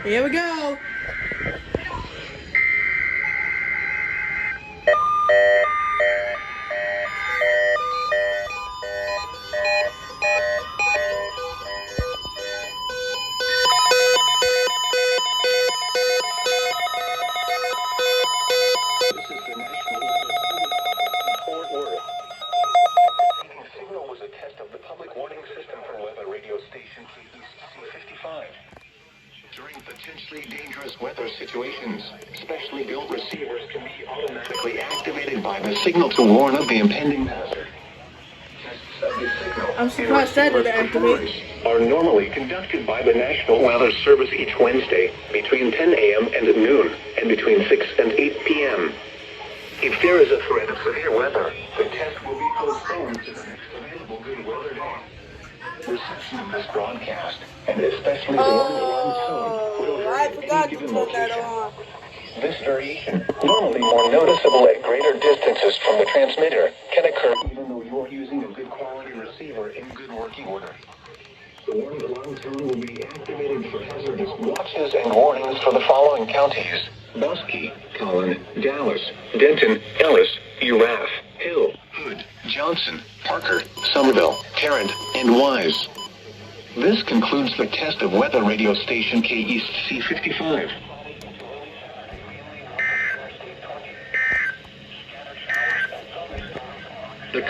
Here we go. During potentially dangerous weather situations, specially built receivers can be automatically activated by the signal to warn of the impending hazard. I'm surprised that didn't activate. Are normally conducted by the National Weather Service each Wednesday between 10 a.m. and noon and between 6 and 8 p.m. If there is a threat of severe weather, the test will be postponed to the next available good weather day. Reception of this broadcast, and especially the one tone, I forgot to turn that on. This variation, normally more noticeable at greater distances from the transmitter, can occur even though you're using a good quality receiver in good working order. The warning alarm tone will be activated for hazardous watches and warnings for the following counties: Bosque, Collin, Dallas, Denton, Ellis, Urath, Hill, Hood, Johnson, Parker, Somerville, Tarrant, and Wise. This concludes the test of weather radio station KEC55. The